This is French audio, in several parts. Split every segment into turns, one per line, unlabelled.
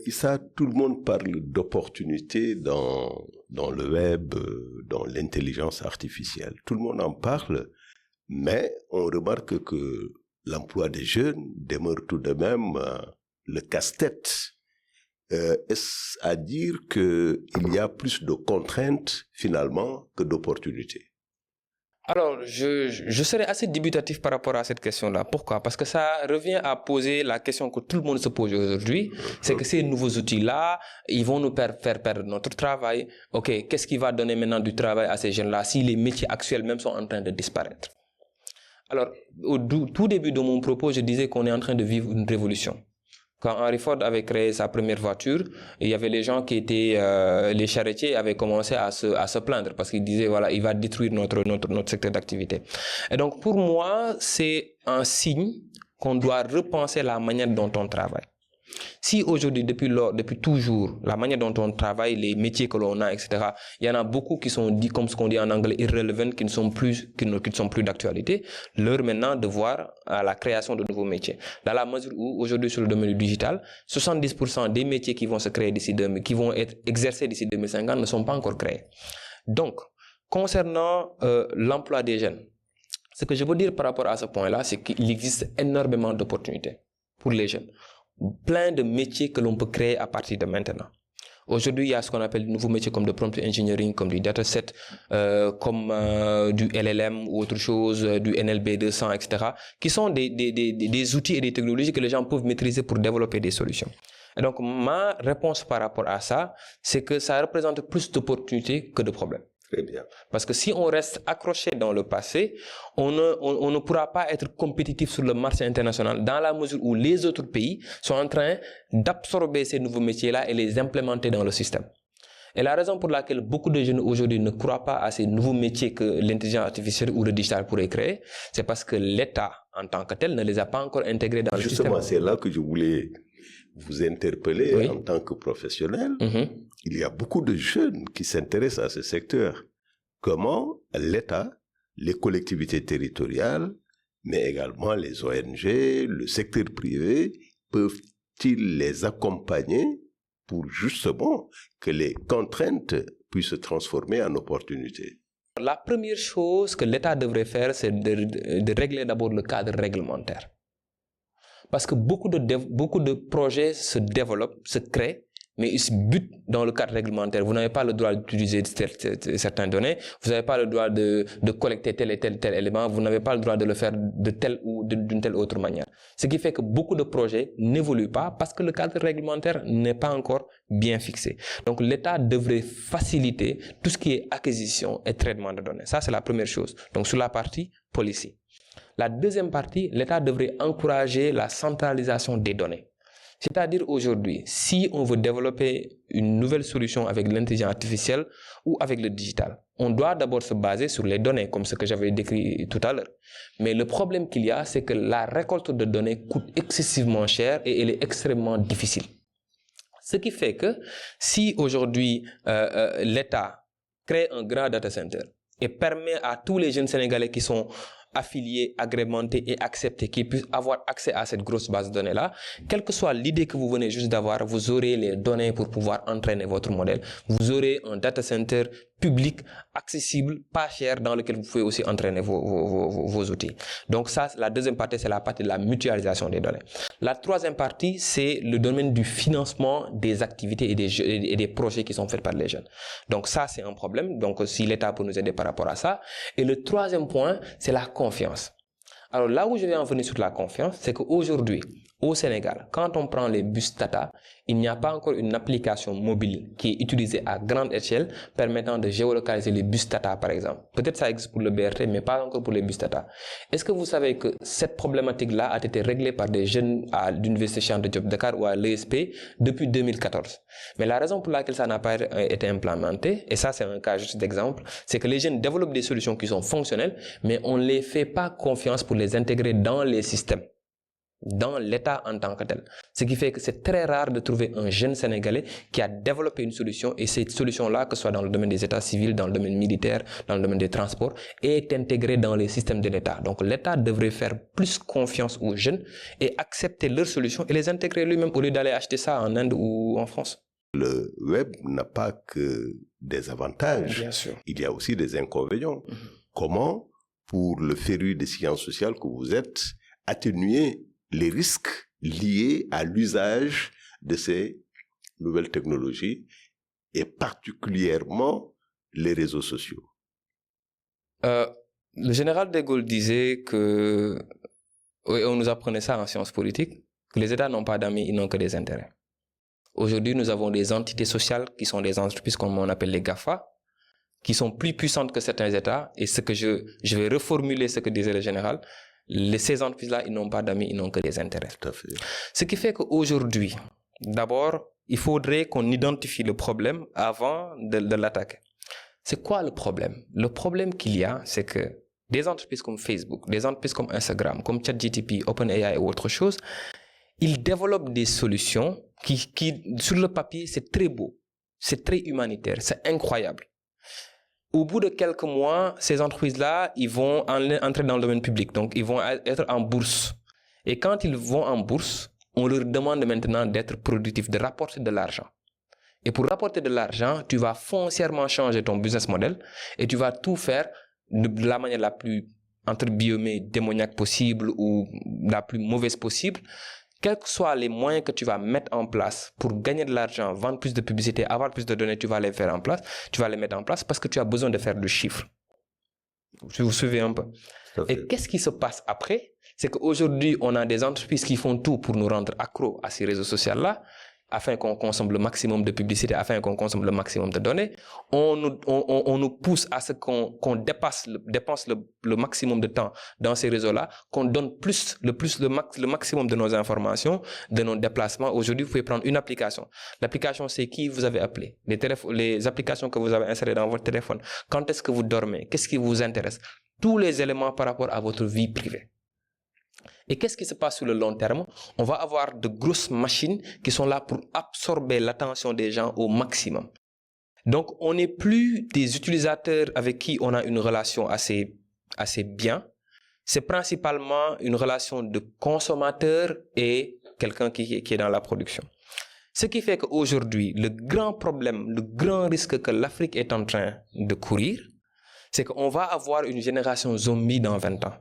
Issa, tout le monde parle d'opportunités dans le web, dans l'intelligence artificielle. Tout le monde en parle, mais on remarque que l'emploi des jeunes demeure tout de même le casse-tête. Est-ce à dire qu'il y a plus de contraintes finalement que d'opportunités?
Alors, je serais assez dubitatif par rapport à cette question-là. Pourquoi? Parce que ça revient à poser la question que tout le monde se pose aujourd'hui. C'est que ces nouveaux outils-là, ils vont nous faire perdre notre travail. OK, qu'est-ce qui va donner maintenant du travail à ces jeunes-là si les métiers actuels même sont en train de disparaître? Alors, au tout début de mon propos, je disais qu'on est en train de vivre une révolution. Quand Henry Ford avait créé sa première voiture, il y avait les gens qui étaient, les charretiers avaient commencé à se plaindre parce qu'ils disaient, voilà, il va détruire notre secteur d'activité. Et donc, pour moi, c'est un signe qu'on doit repenser la manière dont on travaille. Si aujourd'hui, depuis toujours, la manière dont on travaille, les métiers que l'on a, etc., il y en a beaucoup qui sont dit, comme ce qu'on dit en anglais, irrelevant, qui ne sont plus d'actualité. L'heure maintenant de voir à la création de nouveaux métiers. Dans la mesure où, aujourd'hui, sur le domaine du digital, 70% des métiers qui vont se créer qui vont être exercés d'ici 2050 ne sont pas encore créés. Donc, concernant l'emploi des jeunes, ce que je veux dire par rapport à ce point-là, c'est qu'il existe énormément d'opportunités pour les jeunes. Plein de métiers que l'on peut créer à partir de maintenant. Aujourd'hui, il y a ce qu'on appelle de nouveaux métiers comme de prompt engineering, comme du dataset, comme du LLM ou autre chose, du NLP 200, etc., qui sont des outils et des technologies que les gens peuvent maîtriser pour développer des solutions. Et donc, ma réponse par rapport à ça, c'est que ça représente plus d'opportunités que de problèmes.
Très bien.
Parce que si on reste accroché dans le passé, on ne pourra pas être compétitif sur le marché international dans la mesure où les autres pays sont en train d'absorber ces nouveaux métiers-là et les implémenter dans le système. Et la raison pour laquelle beaucoup de jeunes aujourd'hui ne croient pas à ces nouveaux métiers que l'intelligence artificielle ou le digital pourrait créer, c'est parce que l'État, en tant que tel, ne les a pas encore intégrés dans le système.
Justement, c'est là que je voulais vous interpeller en tant que professionnel. Il y a beaucoup de jeunes qui s'intéressent à ce secteur. Comment l'État, les collectivités territoriales, mais également les ONG, le secteur privé, peuvent-ils les accompagner pour justement que les contraintes puissent se transformer en opportunités?
La première chose que l'État devrait faire, c'est de régler d'abord le cadre réglementaire. Parce que beaucoup de projets se développent, se créent, mais ils se butent dans le cadre réglementaire. Vous n'avez pas le droit d'utiliser certaines données, vous n'avez pas le droit de collecter tel et tel élément, vous n'avez pas le droit de le faire de telle ou d'une telle autre manière. Ce qui fait que beaucoup de projets n'évoluent pas parce que le cadre réglementaire n'est pas encore bien fixé. Donc l'État devrait faciliter tout ce qui est acquisition et traitement de données. Ça, c'est la première chose. Donc sur la partie policy. La deuxième partie, l'État devrait encourager la centralisation des données. C'est-à-dire aujourd'hui, si on veut développer une nouvelle solution avec l'intelligence artificielle ou avec le digital, on doit d'abord se baser sur les données, comme ce que j'avais décrit tout à l'heure. Mais le problème qu'il y a, c'est que la récolte de données coûte excessivement cher et elle est extrêmement difficile. Ce qui fait que si aujourd'hui l'État crée un grand data center et permet à tous les jeunes Sénégalais qui sont affiliés, agrémentés et acceptés, qui puissent avoir accès à cette grosse base de données-là, quelle que soit l'idée que vous venez juste d'avoir, vous aurez les données pour pouvoir entraîner votre modèle. Vous aurez un data center public, accessible, pas cher, dans lequel vous pouvez aussi entraîner vos outils. Donc ça, la deuxième partie, c'est la partie de la mutualisation des données. La troisième partie, c'est le domaine du financement des activités et des projets qui sont faits par les jeunes. Donc ça, c'est un problème. Donc si l'État peut nous aider par rapport à ça. Et le troisième point, c'est la confiance. Alors là où je vais en venir sur la confiance, c'est qu'aujourd'hui, au Sénégal, quand on prend les bus Tata, il n'y a pas encore une application mobile qui est utilisée à grande échelle permettant de géolocaliser les bus Tata, par exemple. Peut-être ça existe pour le BRT, mais pas encore pour les bus Tata. Est-ce que vous savez que cette problématique-là a été réglée par des jeunes à l'Université Cheikh Anta Diop de Dakar ou à l'ESP depuis 2014? Mais la raison pour laquelle ça n'a pas été implémenté, et ça c'est un cas juste d'exemple, c'est que les jeunes développent des solutions qui sont fonctionnelles, mais on ne les fait pas confiance pour les intégrer dans les systèmes. dans l'État en tant que tel. Ce qui fait que c'est très rare de trouver un jeune Sénégalais qui a développé une solution et cette solution-là, que ce soit dans le domaine des états civils, dans le domaine militaire, dans le domaine des transports, est intégrée dans les systèmes de l'État. Donc l'État devrait faire plus confiance aux jeunes et accepter leurs solutions et les intégrer lui-même au lieu d'aller acheter ça en Inde ou en France.
Le web n'a pas que des avantages.
Bien sûr.
Il y a aussi des inconvénients. Comment, pour le féru des sciences sociales que vous êtes, atténuer les risques liés à l'usage de ces nouvelles technologies et particulièrement les réseaux sociaux?
Le général de Gaulle disait que, et on nous apprenait ça en sciences politiques, que les États n'ont pas d'amis, ils n'ont que des intérêts. Aujourd'hui, nous avons des entités sociales qui sont des entreprises comme on appelle les GAFA, qui sont plus puissantes que certains États. Et ce que je vais reformuler ce que disait le général. Ces entreprises-là, ils n'ont pas d'amis, ils n'ont que des intérêts.
Tout à fait.
Ce qui fait qu'aujourd'hui, d'abord, il faudrait qu'on identifie le problème avant de l'attaquer. C'est quoi le problème? Le problème qu'il y a, c'est que des entreprises comme Facebook, des entreprises comme Instagram, comme ChatGPT, OpenAI ou autre chose, ils développent des solutions qui sur le papier, c'est très beau, c'est très humanitaire, c'est incroyable. Au bout de quelques mois, ces entreprises-là, ils vont entrer dans le domaine public. Donc, ils vont être en bourse. Et quand ils vont en bourse, on leur demande maintenant d'être productifs, de rapporter de l'argent. Et pour rapporter de l'argent, tu vas foncièrement changer ton business model et tu vas tout faire de la manière la plus, entre guillemets, démoniaque possible ou la plus mauvaise possible. Quels que soient les moyens que tu vas mettre en place pour gagner de l'argent, vendre plus de publicité, avoir plus de données, tu vas les faire en place, tu vas les mettre en place parce que tu as besoin de faire du chiffre. Vous suivez un peu? Et qu'est-ce qui se passe après? C'est qu'aujourd'hui, on a des entreprises qui font tout pour nous rendre accros à ces réseaux sociaux-là, afin qu'on consomme le maximum de publicité, afin qu'on consomme le maximum de données. On nous pousse à ce qu'on dépense le maximum de temps dans ces réseaux-là, qu'on donne le maximum de nos informations, de nos déplacements. Aujourd'hui, vous pouvez prendre une application. L'application, c'est qui vous avez appelé, les applications que vous avez insérées dans votre téléphone, quand est-ce que vous dormez, qu'est-ce qui vous intéresse, tous les éléments par rapport à votre vie privée. Et qu'est-ce qui se passe sur le long terme? On va avoir de grosses machines qui sont là pour absorber l'attention des gens au maximum. Donc, on n'est plus des utilisateurs avec qui on a une relation assez bien. C'est principalement une relation de consommateur et quelqu'un qui est dans la production. Ce qui fait qu'aujourd'hui, le grand problème, le grand risque que l'Afrique est en train de courir, c'est qu'on va avoir une génération zombie dans 20 ans.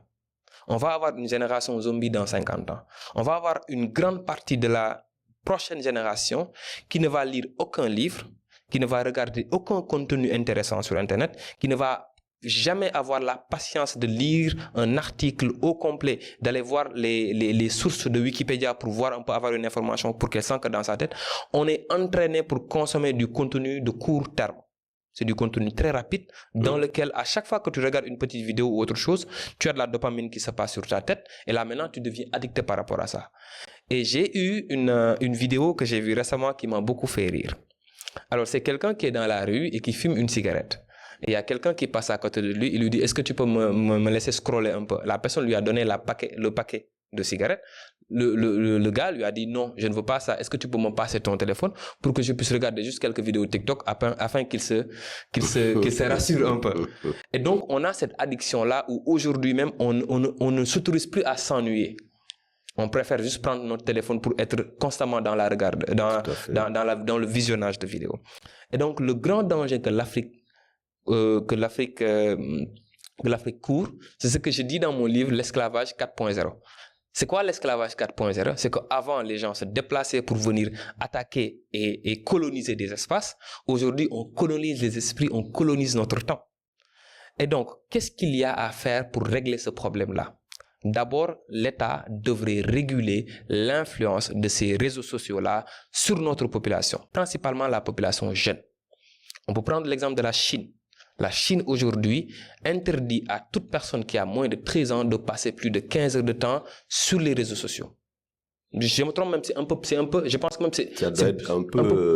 On va avoir une génération zombie dans 50 ans. On va avoir une grande partie de la prochaine génération qui ne va lire aucun livre, qui ne va regarder aucun contenu intéressant sur Internet, qui ne va jamais avoir la patience de lire un article au complet, d'aller voir les sources de Wikipédia pour voir un peu, avoir une information pour qu'elle s'ancre dans sa tête. On est entraîné pour consommer du contenu de court terme. C'est du contenu très rapide dans lequel, à chaque fois que tu regardes une petite vidéo ou autre chose, tu as de la dopamine qui se passe sur ta tête et là maintenant tu deviens addicté par rapport à ça. Et j'ai eu une vidéo que j'ai vue récemment qui m'a beaucoup fait rire. Alors c'est quelqu'un qui est dans la rue et qui fume une cigarette. Et il y a quelqu'un qui passe à côté de lui, il lui dit « Est-ce que tu peux me laisser scroller un peu ?» La personne lui a donné le paquet de cigarettes. Le gars lui a dit non, je ne veux pas ça. Est-ce que tu peux me passer ton téléphone pour que je puisse regarder juste quelques vidéos TikTok afin qu'il se rassure un peu. Et donc on a cette addiction là où aujourd'hui même on ne s'autorise plus à s'ennuyer. On préfère juste prendre notre téléphone pour être constamment dans dans le visionnage de vidéos. Et donc le grand danger que l'Afrique court, c'est ce que je dis dans mon livre l'esclavage 4.0. C'est quoi l'esclavage 4.0? C'est qu'avant, les gens se déplaçaient pour venir attaquer et coloniser des espaces. Aujourd'hui, on colonise les esprits, on colonise notre temps. Et donc, qu'est-ce qu'il y a à faire pour régler ce problème-là? D'abord, l'État devrait réguler l'influence de ces réseaux sociaux-là sur notre population, principalement la population jeune. On peut prendre l'exemple de la Chine. La Chine aujourd'hui interdit à toute personne qui a moins de 13 ans de passer plus de 15 heures de temps sur les réseaux sociaux. Je me trompe même, c'est un peu, je pense que même c'est
un peu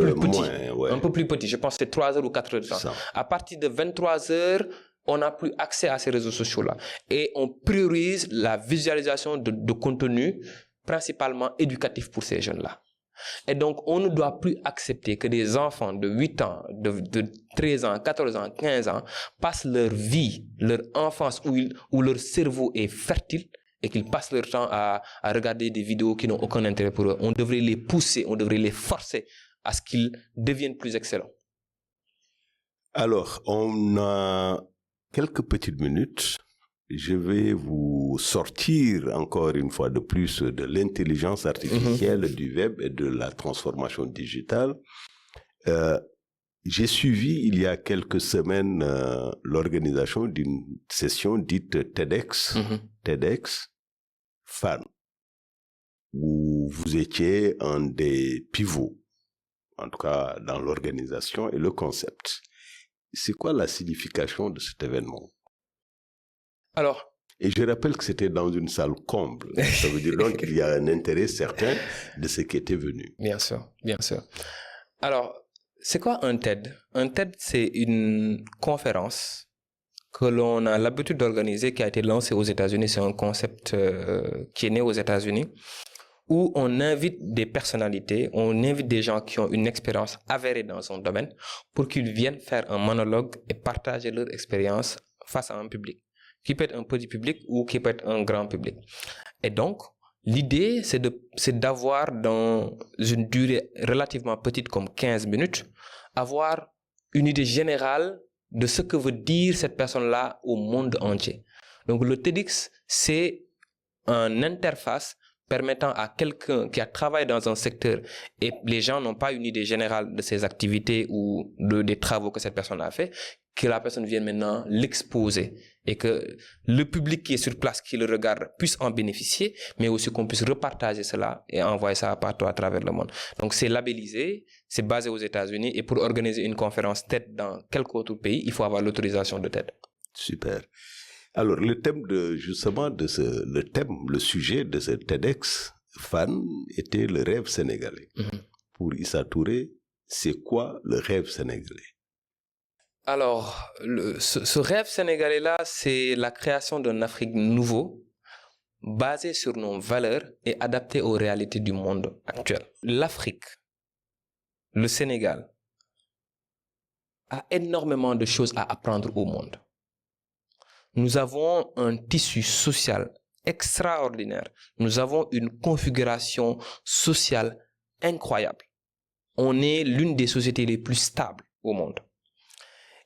plus petit. Moins, ouais.
Un peu plus petit, je pense que c'est 3 heures ou 4 heures de temps. Ça. À partir de 23 heures, on n'a plus accès à ces réseaux sociaux-là. Et on priorise la visualisation de contenu principalement éducatif pour ces jeunes-là. Et donc, on ne doit plus accepter que des enfants de 8 ans, de 13 ans, 14 ans, 15 ans passent leur vie, leur enfance où leur cerveau est fertile et qu'ils passent leur temps à regarder des vidéos qui n'ont aucun intérêt pour eux. On devrait les pousser, on devrait les forcer à ce qu'ils deviennent plus excellents.
Alors, on a quelques petites minutes. Je vais vous sortir encore une fois de plus de l'intelligence artificielle, du web et de la transformation digitale. J'ai suivi il y a quelques semaines l'organisation d'une session dite TEDx, TEDx Fan, où vous étiez un des pivots, en tout cas dans l'organisation et le concept. C'est quoi la signification de cet événement?
Alors,
et je rappelle que c'était dans une salle comble. Ça veut dire donc qu'il y a un intérêt certain de ce qui était venu.
Bien sûr, bien sûr. Alors, c'est quoi un TED? Un TED, c'est une conférence que l'on a l'habitude d'organiser, qui a été lancée aux États-Unis. C'est un concept qui est né aux États-Unis, où on invite des personnalités, on invite des gens qui ont une expérience avérée dans un domaine pour qu'ils viennent faire un monologue et partager leur expérience face à un public, qui peut être un petit public ou qui peut être un grand public. Et donc, l'idée, c'est d'avoir dans une durée relativement petite comme 15 minutes, avoir une idée générale de ce que veut dire cette personne-là au monde entier. Donc, le TEDx, c'est une interface permettant à quelqu'un qui a travaillé dans un secteur et les gens n'ont pas une idée générale de ses activités ou des travaux que cette personne a fait, que la personne vienne maintenant l'exposer et que le public qui est sur place, qui le regarde, puisse en bénéficier, mais aussi qu'on puisse repartager cela et envoyer ça partout à travers le monde. Donc c'est labellisé, c'est basé aux États-Unis et pour organiser une conférence TED dans quelque autre pays, il faut avoir l'autorisation de TED.
Super. Alors le thème le sujet de ce TEDx Fan était le rêve sénégalais. Pour Issa Touré, c'est quoi le rêve sénégalais?
Alors, ce rêve sénégalais-là, c'est la création d'un Afrique nouveau, basé sur nos valeurs et adapté aux réalités du monde actuel. L'Afrique, le Sénégal, a énormément de choses à apprendre au monde. Nous avons un tissu social extraordinaire. Nous avons une configuration sociale incroyable. On est l'une des sociétés les plus stables au monde.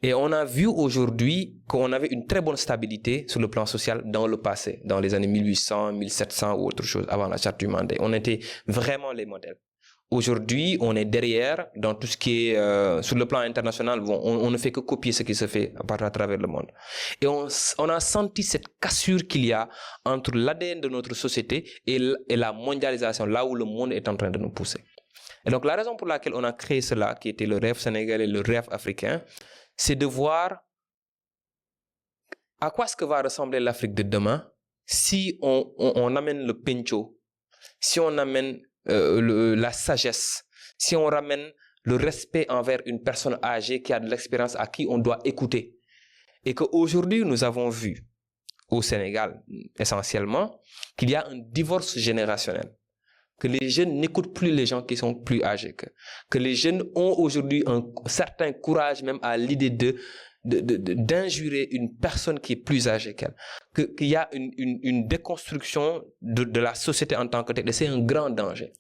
Et on a vu aujourd'hui qu'on avait une très bonne stabilité sur le plan social dans le passé, dans les années 1800, 1700 ou autre chose, avant la charte du Mandé. On était vraiment les modèles. Aujourd'hui, on est derrière dans tout ce qui est sur le plan international. On ne fait que copier ce qui se fait à travers le monde. Et on a senti cette cassure qu'il y a entre l'ADN de notre société et la mondialisation, là où le monde est en train de nous pousser. Et donc, la raison pour laquelle on a créé cela, qui était le rêve sénégalais, le rêve africain, c'est de voir à quoi est-ce que va ressembler l'Afrique de demain si on amène le pencho, si on amène la sagesse, si on ramène le respect envers une personne âgée qui a de l'expérience, à qui on doit écouter. Et qu'aujourd'hui, nous avons vu au Sénégal, essentiellement, qu'il y a un divorce générationnel. Que les jeunes n'écoutent plus les gens qui sont plus âgés qu'eux. Que les jeunes ont aujourd'hui un certain courage même à l'idée d'injurer une personne qui est plus âgée qu'elle. Qu'il y a une déconstruction de la société en tant que telle. Et c'est un grand danger.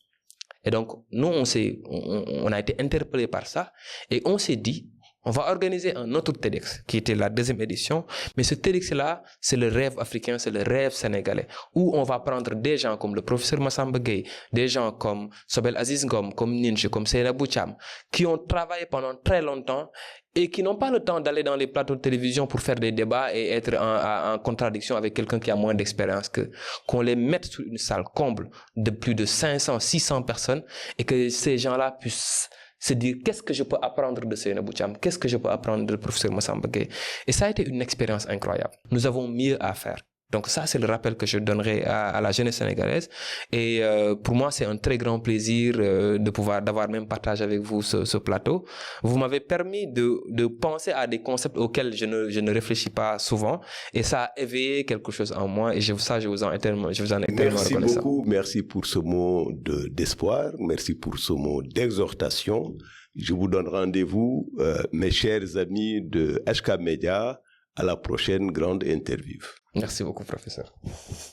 Et donc, nous, on a été interpellés par ça. Et on s'est dit, on va organiser un autre TEDx, qui était la 2e édition. Mais ce TEDx-là, c'est le rêve africain, c'est le rêve sénégalais, où on va prendre des gens comme le professeur Massamba Gueye, des gens comme Sobel Aziz Ngom, comme Ninja, comme Seynabou Thiam, qui ont travaillé pendant très longtemps et qui n'ont pas le temps d'aller dans les plateaux de télévision pour faire des débats et être en contradiction avec quelqu'un qui a moins d'expérience qu'eux. Qu'on les mette sur une salle comble de plus de 500, 600 personnes et que ces gens-là puissent se dire qu'est-ce que je peux apprendre de Seynabou Thiam, qu'est-ce que je peux apprendre du professeur Massamba Gueye. Et ça a été une expérience incroyable. Nous avons mieux à faire. Donc ça, c'est le rappel que je donnerai à la jeunesse sénégalaise. Et pour moi, c'est un très grand plaisir d'avoir même partagé avec vous ce plateau. Vous m'avez permis de penser à des concepts auxquels je ne réfléchis pas souvent. Et ça a éveillé quelque chose en moi. Et je vous en ai tellement reconnaissant.
Merci beaucoup. Merci pour ce mot d'espoir. Merci pour ce mot d'exhortation. Je vous donne rendez-vous, mes chers amis de HK Media, à la prochaine grande interview.
Merci beaucoup, professeur.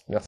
Merci.